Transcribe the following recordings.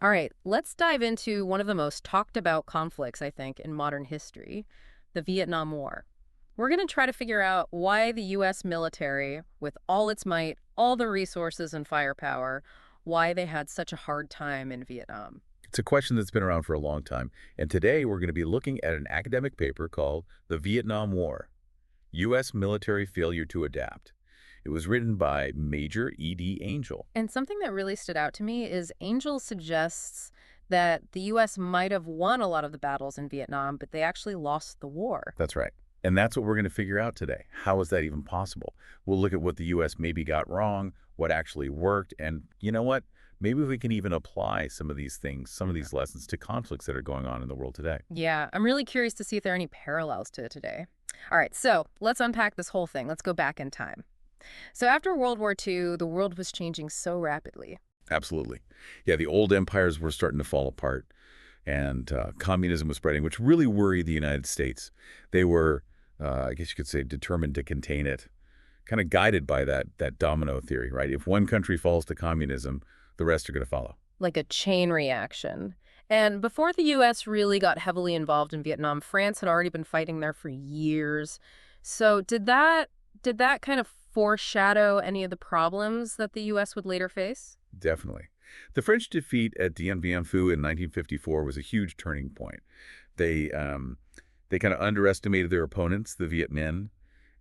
All right, let's dive into one of the most talked about conflicts, I think, in modern history, the Vietnam War. We're going to try to figure out why the U.S. military, with all its might, all the resources and firepower, why they had such a hard time in Vietnam. It's a question that's been around for a long time, and today we're going to be looking at an academic paper called The Vietnam War, U.S. Military Failure to Adapt. It was written by Major E.D. Angel. And something that really stood out to me is Angel suggests that the U.S. might have won a lot of the battles in Vietnam, but they actually lost the war. That's right. And that's what we're going to figure out today. How is that even possible? We'll look at what the U.S. maybe got wrong, what actually worked, and you know what? Maybe we can even apply some of these things, some of these lessons to conflicts that are going on in the world today. Yeah, I'm really curious to see if there are any parallels to it today. All right, so let's unpack this whole thing. Let's go back in time. So after World War II, the world was changing so rapidly. Absolutely. Yeah, the old empires were starting to fall apart, and communism was spreading, which really worried the United States. They were, I guess you could say, determined to contain it, kind of guided by that domino theory, right? If one country falls to communism, the rest are going to follow. Like a chain reaction. And before the U.S. really got heavily involved in Vietnam, France had already been fighting there for years. So did that kind of foreshadow any of the problems that the U.S. would later face? Definitely. The French defeat at Dien Bien Phu in 1954 was a huge turning point. They they kind of underestimated their opponents, the Viet Minh,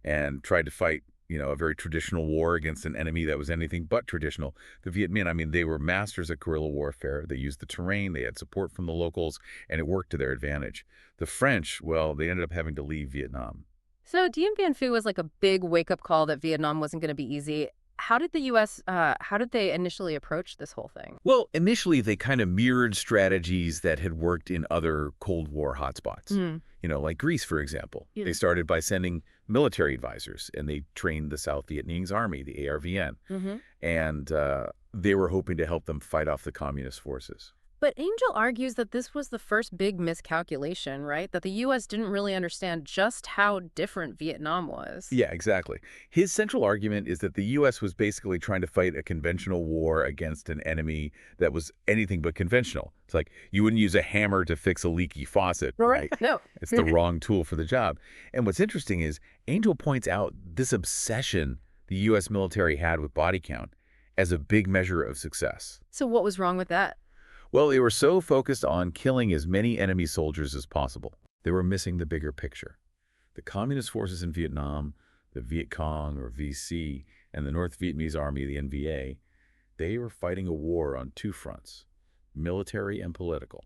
and tried to fight, a very traditional war against an enemy that was anything but traditional. The Viet Minh, I mean, they were masters at guerrilla warfare. They used the terrain, they had support from the locals, and it worked to their advantage. The French, well, they ended up having to leave Vietnam. So Dien Bien Phu was like a big wake-up call that Vietnam wasn't going to be easy. How did the U.S., how did they initially approach this whole thing? Well, initially, they kind of mirrored strategies that had worked in other Cold War hotspots. Mm. Like Greece, for example. Yeah. They started by sending military advisors, and they trained the South Vietnamese Army, the ARVN, Hmm. and they were hoping to help them fight off the communist forces. But Angel argues that this was the first big miscalculation, right? That the U.S. didn't really understand just how different Vietnam was. Yeah, exactly. His central argument is that the U.S. was basically trying to fight a conventional war against an enemy that was anything but conventional. It's like you wouldn't use a hammer to fix a leaky faucet, right? No. It's the wrong tool for the job. And what's interesting is Angel points out this obsession the U.S. military had with body count as a big measure of success. So what was wrong with that? Well, they were so focused on killing as many enemy soldiers as possible. They were missing the bigger picture. The communist forces in Vietnam, the Viet Cong or VC, and the North Vietnamese Army, the NVA, they were fighting a war on two fronts, military and political.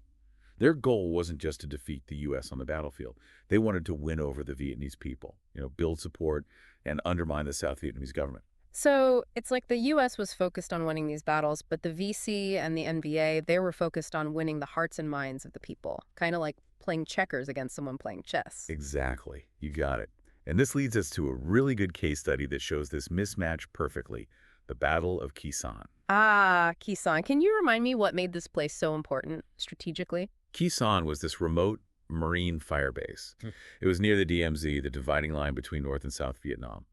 Their goal wasn't just to defeat the U.S. on the battlefield. They wanted to win over the Vietnamese people, build support and undermine the South Vietnamese government. So it's like the U.S. was focused on winning these battles, but the VC and the NBA, they were focused on winning the hearts and minds of the people, kind of like playing checkers against someone playing chess. Exactly. You got it. And this leads us to a really good case study that shows this mismatch perfectly, the Battle of Khe Sanh. Ah, Kisan. Can you remind me what made this place so important strategically? Khe Sanh was this remote marine firebase. It was near the DMZ, the dividing line between North and South Vietnam.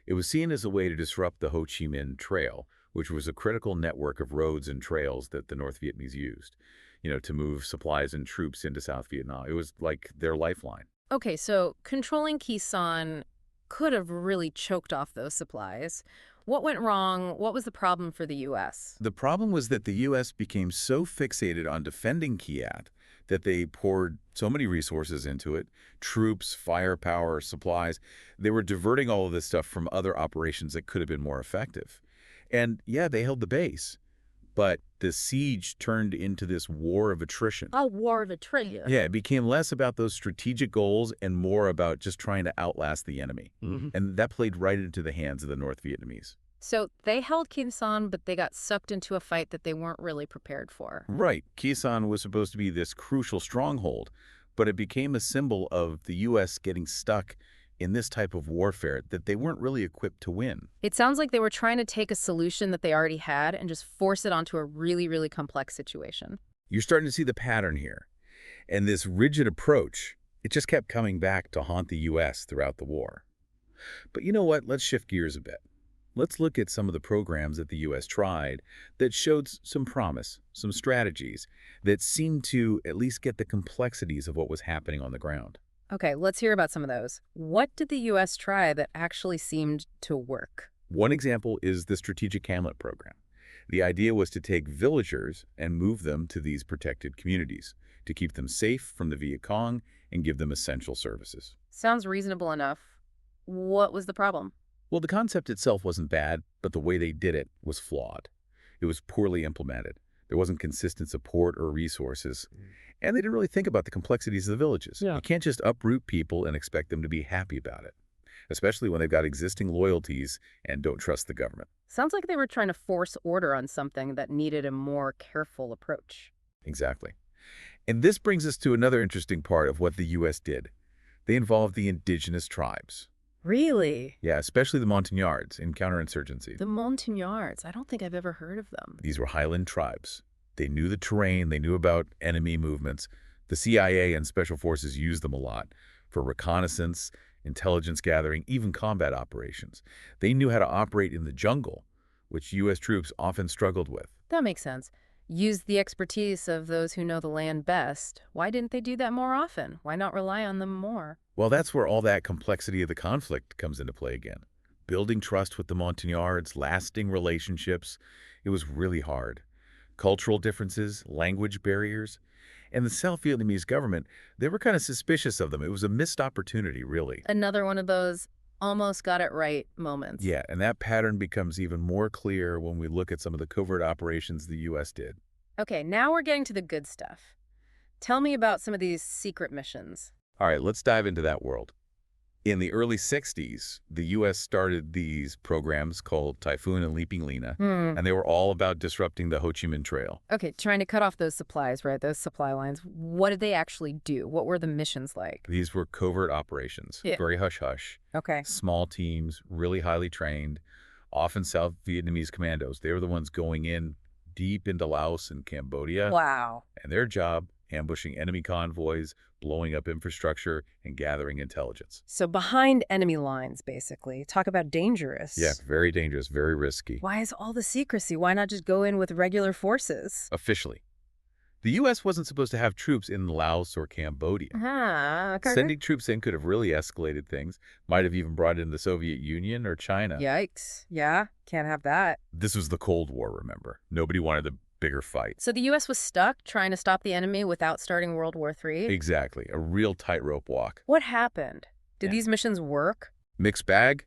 It was seen as a way to disrupt the Ho Chi Minh Trail, which was a critical network of roads and trails that the North Vietnamese used, to move supplies and troops into South Vietnam. It was like their lifeline. Okay, so controlling Kisan could have really choked off those supplies. What went wrong? What was the problem for the U.S.? The problem was that the U.S. became so fixated on defending Kiat that they poured so many resources into it, troops, firepower, supplies. They were diverting all of this stuff from other operations that could have been more effective. And yeah, they held the base, but the siege turned into this war of attrition. A war of attrition. Yeah, it became less about those strategic goals and more about just trying to outlast the enemy. And that played right into the hands of the North Vietnamese. So they held Kisan, but they got sucked into a fight that they weren't really prepared for. Right. Khe Sanh was supposed to be this crucial stronghold, but it became a symbol of the U.S. getting stuck in this type of warfare that they weren't really equipped to win. It sounds like they were trying to take a solution that they already had and just force it onto a really, really complex situation. You're starting to see the pattern here. And this rigid approach, it just kept coming back to haunt the U.S. throughout the war. But you know what? Let's shift gears a bit. Let's look at some of the programs that the U.S. tried that showed some promise, some strategies that seemed to at least get the complexities of what was happening on the ground. Okay, let's hear about some of those. What did the U.S. try that actually seemed to work? One example is the Strategic Hamlet Program. The idea was to take villagers and move them to these protected communities to keep them safe from the Viet Cong and give them essential services. Sounds reasonable enough. What was the problem? Well, the concept itself wasn't bad, but the way they did it was flawed. It was poorly implemented. There wasn't consistent support or resources, and they didn't really think about the complexities of the villages. Yeah. You can't just uproot people and expect them to be happy about it, especially when they've got existing loyalties and don't trust the government. Sounds like they were trying to force order on something that needed a more careful approach. Exactly. And this brings us to another interesting part of what the U.S. did. They involved the indigenous tribes. Really? Yeah, especially the Montagnards in counterinsurgency. The Montagnards. I don't think I've ever heard of them. These were highland tribes. They knew the terrain, they knew about enemy movements. The CIA and special forces used them a lot for reconnaissance, intelligence gathering, even combat operations. They knew how to operate in the jungle, which U.S. troops often struggled with. That makes sense. Use the expertise of those who know the land best. Why didn't they do that more often? Why not rely on them more? Well, that's where all that complexity of the conflict comes into play again. Building trust with the Montagnards, lasting relationships, it was really hard. Cultural differences, language barriers, and the South Vietnamese government, they were kind of suspicious of them. It was a missed opportunity, really. Another one of those almost got it right moments. Yeah, and that pattern becomes even more clear when we look at some of the covert operations the U.S. did. Okay, now we're getting to the good stuff. Tell me about some of these secret missions. All right, let's dive into that world. In the early 60s, the U.S. started these programs called Typhoon and Leaping Lena, and they were all about disrupting the Ho Chi Minh Trail. Okay, trying to cut off those supplies, right? Those supply lines. What did they actually do? What were the missions like? These were covert operations, Yeah. very hush-hush, Okay. small teams, really highly trained, often South Vietnamese commandos. They were the ones going in deep into Laos and Cambodia, Wow. and their job, ambushing enemy convoys, blowing up infrastructure, and gathering intelligence. So behind enemy lines, basically. Talk about dangerous. Yeah, very dangerous, very risky. Why is all the secrecy? Why not just go in with regular forces? Officially, the U.S. wasn't supposed to have troops in Laos or Cambodia. Okay. Sending troops in could have really escalated things, might have even brought in the Soviet Union or China. Yikes. Yeah, can't have that. This was the Cold War, remember? Nobody wanted a bigger fight. So the U.S. was stuck trying to stop the enemy without starting World War III? Exactly, a real tightrope walk. What happened? Did Yeah. these missions work? Mixed bag.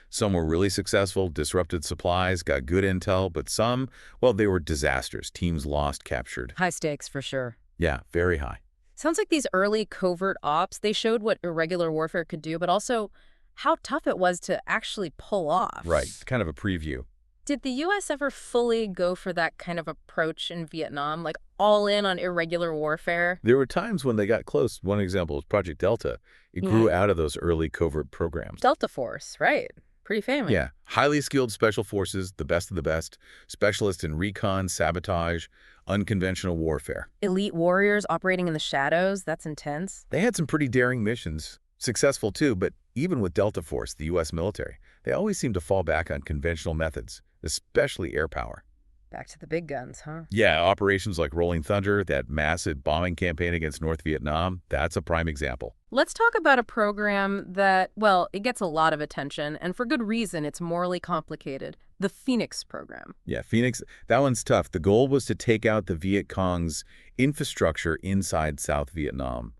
Some were really successful, disrupted supplies, got good intel, but some, well, they were disasters. Teams lost, captured. High stakes, for sure. Yeah, very high. Sounds like these early covert ops, they showed what irregular warfare could do, but also how tough it was to actually pull off. Right, kind of a preview. Did the U.S. ever fully go for that kind of approach in Vietnam, like all in on irregular warfare? There were times when they got close. One example was Project Delta. It grew out of those early covert programs. Delta Force, right. Pretty famous. Yeah, highly skilled special forces, the best of the best, specialists in recon, sabotage, unconventional warfare. Elite warriors operating in the shadows, that's intense. They had some pretty daring missions, successful too, but even with Delta Force, the U.S. military, they always seem to fall back on conventional methods, especially air power. Back to the big guns, huh? Yeah, operations like Rolling Thunder, that massive bombing campaign against North Vietnam, that's a prime example. Let's talk about a program that, well, it gets a lot of attention, and for good reason. It's morally complicated. The Phoenix program. Yeah, Phoenix, that one's tough. The goal was to take out the Viet Cong's infrastructure inside South Vietnam.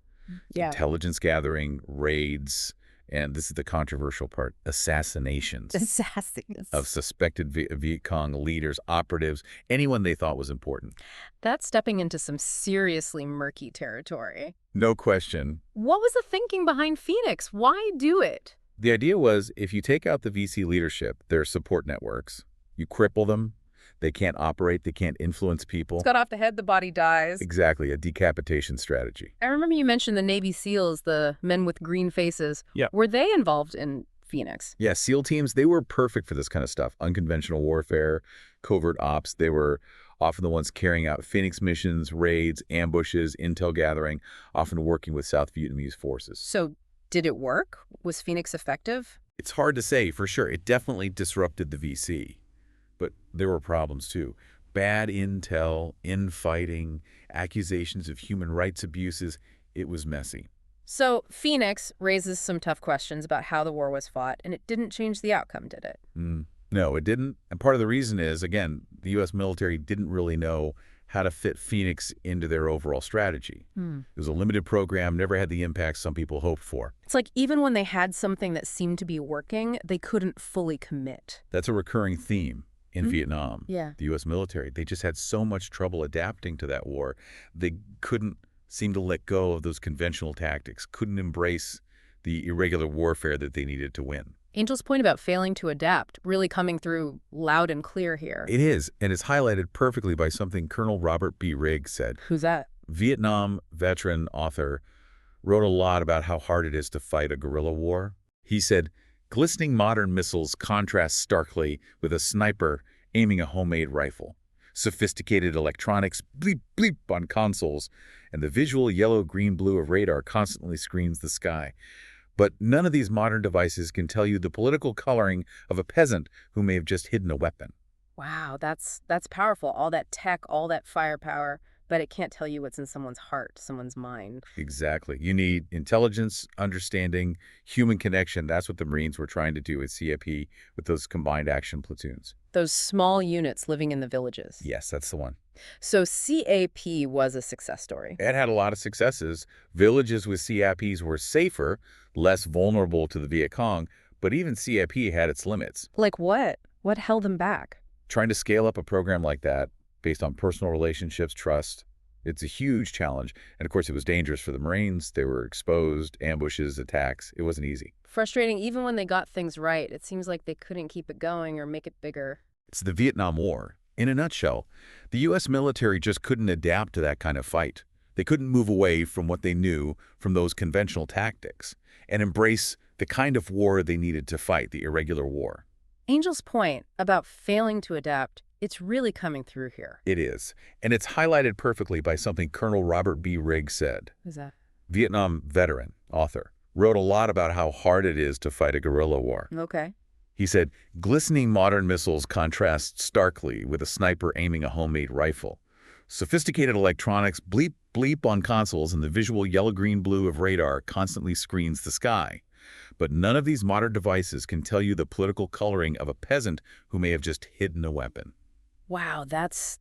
Yeah. Intelligence gathering, raids, and this is the controversial part, assassinations Assassins. of suspected Viet Cong leaders, operatives, anyone they thought was important. That's stepping into some seriously murky territory. No question. What was the thinking behind Phoenix? Why do it? The idea was if you take out the VC leadership, their support networks, you cripple them, they can't operate, they can't influence people. It's cut off the head, the body dies. Exactly, a decapitation strategy. I remember you mentioned the Navy SEALs, the men with green faces. Yeah. Were they involved in Phoenix? Yeah, SEAL teams, they were perfect for this kind of stuff. Unconventional warfare, covert ops. They were often the ones carrying out Phoenix missions, raids, ambushes, intel gathering, often working with South Vietnamese forces. So did it work? Was Phoenix effective? It's hard to say for sure. It definitely disrupted the VC. But there were problems too. Bad intel, infighting, accusations of human rights abuses. It was messy. So Phoenix raises some tough questions about how the war was fought, and it didn't change the outcome, did it? No, it didn't. And part of the reason is, again, the U.S. military didn't really know how to fit Phoenix into their overall strategy. It was a limited program, never had the impact some people hoped for. It's like even when they had something that seemed to be working, they couldn't fully commit. That's a recurring theme in Vietnam. Yeah. The U.S. military, they just had so much trouble adapting to that war. They couldn't seem to let go of those conventional tactics, couldn't embrace the irregular warfare that they needed to win. Angel's point about failing to adapt really coming through loud and clear here. It is, and it's highlighted perfectly by something Colonel Robert B. Riggs said. Who's that? Vietnam veteran author, wrote a lot about how hard it is to fight a guerrilla war. He said, glistening modern missiles contrast starkly with a sniper aiming a homemade rifle. Sophisticated electronics bleep bleep on consoles, and the visual yellow, green, blue of radar constantly screens the sky. But none of these modern devices can tell you the political coloring of a peasant who may have just hidden a weapon. Wow, that's powerful. All that tech, all that firepower, but it can't tell you what's in someone's heart, someone's mind. Exactly. You need intelligence, understanding, human connection. That's what the Marines were trying to do at CAP with those combined action platoons. Those small units living in the villages. Yes, that's the one. So CAP was a success story. It had a lot of successes. Villages with CAPs were safer, less vulnerable to the Viet Cong, but even CAP had its limits. Like what? What held them back? Trying to scale up a program like that based on personal relationships, trust, it's a huge challenge. And of course, it was dangerous for the Marines. They were exposed, ambushes, attacks. It wasn't easy. Frustrating even when they got things right. It seems like they couldn't keep it going or make it bigger. It's the Vietnam War. In a nutshell, the U.S. military just couldn't adapt to that kind of fight. They couldn't move away from what they knew from those conventional tactics and embrace the kind of war they needed to fight, the irregular war. Angel's point about failing to adapt, it's really coming through here. It is. And it's highlighted perfectly by something Colonel Robert B. Riggs said. Who's that? Vietnam veteran, author, wrote a lot about how hard it is to fight a guerrilla war. Okay. He said, glistening modern missiles contrast starkly with a sniper aiming a homemade rifle. Sophisticated electronics bleep bleep on consoles, and the visual yellow-green-blue of radar constantly screens the sky. But none of these modern devices can tell you the political coloring of a peasant who may have just hidden a weapon. Wow, that's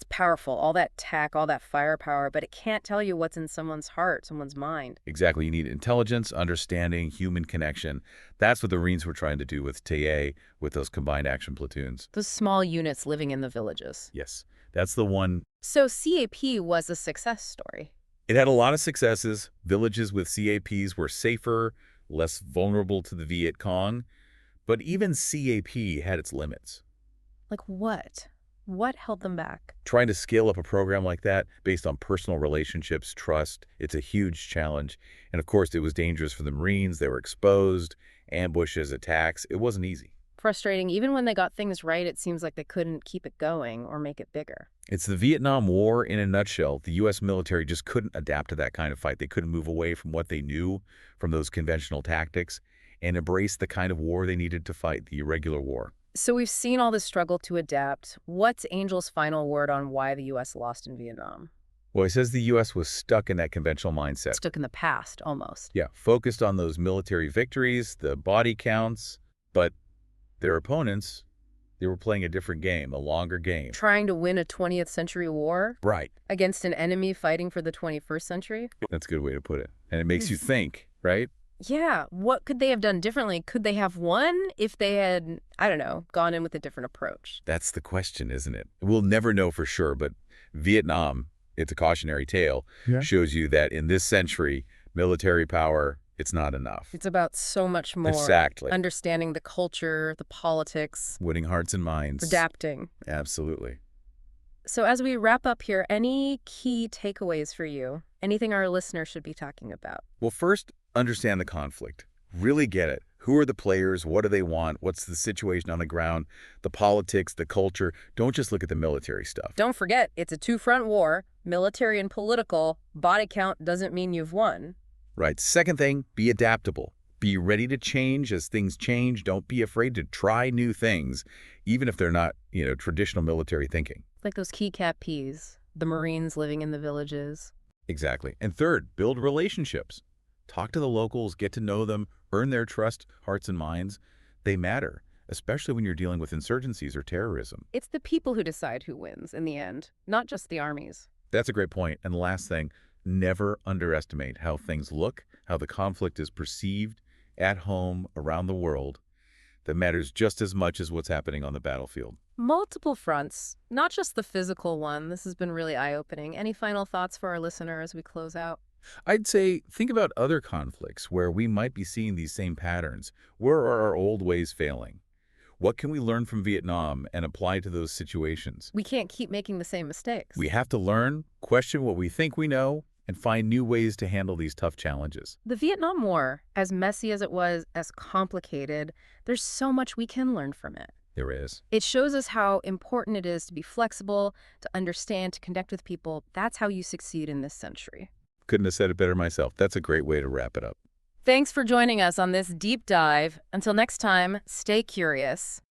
powerful. All that tech, all that firepower, but it can't tell you what's in someone's heart, someone's mind. Exactly. You need intelligence, understanding, human connection. That's what the Marines were trying to do with TA, with those combined action platoons. Those small units living in the villages. Yes, that's the one. So CAP was a success story. It had a lot of successes. Villages with CAPs were safer, less vulnerable to the Viet Cong. But even CAP had its limits. Like what? What held them back? Trying to scale up a program like that based on personal relationships, trust, it's a huge challenge. And of course, it was dangerous for the Marines. They were exposed, ambushes, attacks. It wasn't easy. Frustrating. Even when they got things right, it seems like they couldn't keep it going or make it bigger. It's the Vietnam War in a nutshell. The U.S. military just couldn't adapt to that kind of fight. They couldn't move away from what they knew from those conventional tactics and embrace the kind of war they needed to fight, the irregular war. So we've seen all this struggle to adapt. What's Angel's final word on why the U.S. lost in Vietnam? Well, he says the U.S. was stuck in that conventional mindset. Stuck in the past, almost. Yeah, focused on those military victories, the body counts, but their opponents, they were playing a different game, a longer game. Trying to win a 20th century war? Right. Against an enemy fighting for the 21st century? That's a good way to put it. And it makes you think, right? Yeah. What could they have done differently? Could they have won if they had, I don't know, gone in with a different approach? That's the question, isn't it? We'll never know for sure, but Vietnam, it's a cautionary tale, shows you that in this century, military power, it's not enough. It's about so much more. Exactly. Understanding the culture, the politics. Winning hearts and minds. Adapting. Absolutely. So as we wrap up here, any key takeaways for you? Anything our listeners should be talking about? Well, first, understand the conflict. Really get it. Who are the players? What do they want? What's the situation on the ground? The politics, the culture. Don't just look at the military stuff. Don't forget, it's a two-front war. Military and political. Body count doesn't mean you've won. Right. Second thing, be adaptable. Be ready to change as things change. Don't be afraid to try new things, even if they're not, traditional military thinking. Like those keycap peas, the Marines living in the villages. Exactly. And third, build relationships. Talk to the locals, get to know them, earn their trust, hearts and minds. They matter, especially when you're dealing with insurgencies or terrorism. It's the people who decide who wins in the end, not just the armies. That's a great point. And the last thing, never underestimate how things look, how the conflict is perceived at home, around the world. That matters just as much as what's happening on the battlefield. Multiple fronts, not just the physical one. This has been really eye-opening. Any final thoughts for our listener as we close out? I'd say think about other conflicts where we might be seeing these same patterns. Where are our old ways failing? What can we learn from Vietnam and apply to those situations? We can't keep making the same mistakes. We have to learn, question what we think we know, and find new ways to handle these tough challenges. The Vietnam War, as messy as it was, as complicated, there's so much we can learn from it. There is. It shows us how important it is to be flexible, to understand, to connect with people. That's how you succeed in this century. Couldn't have said it better myself. That's a great way to wrap it up. Thanks for joining us on this deep dive. Until next time, stay curious.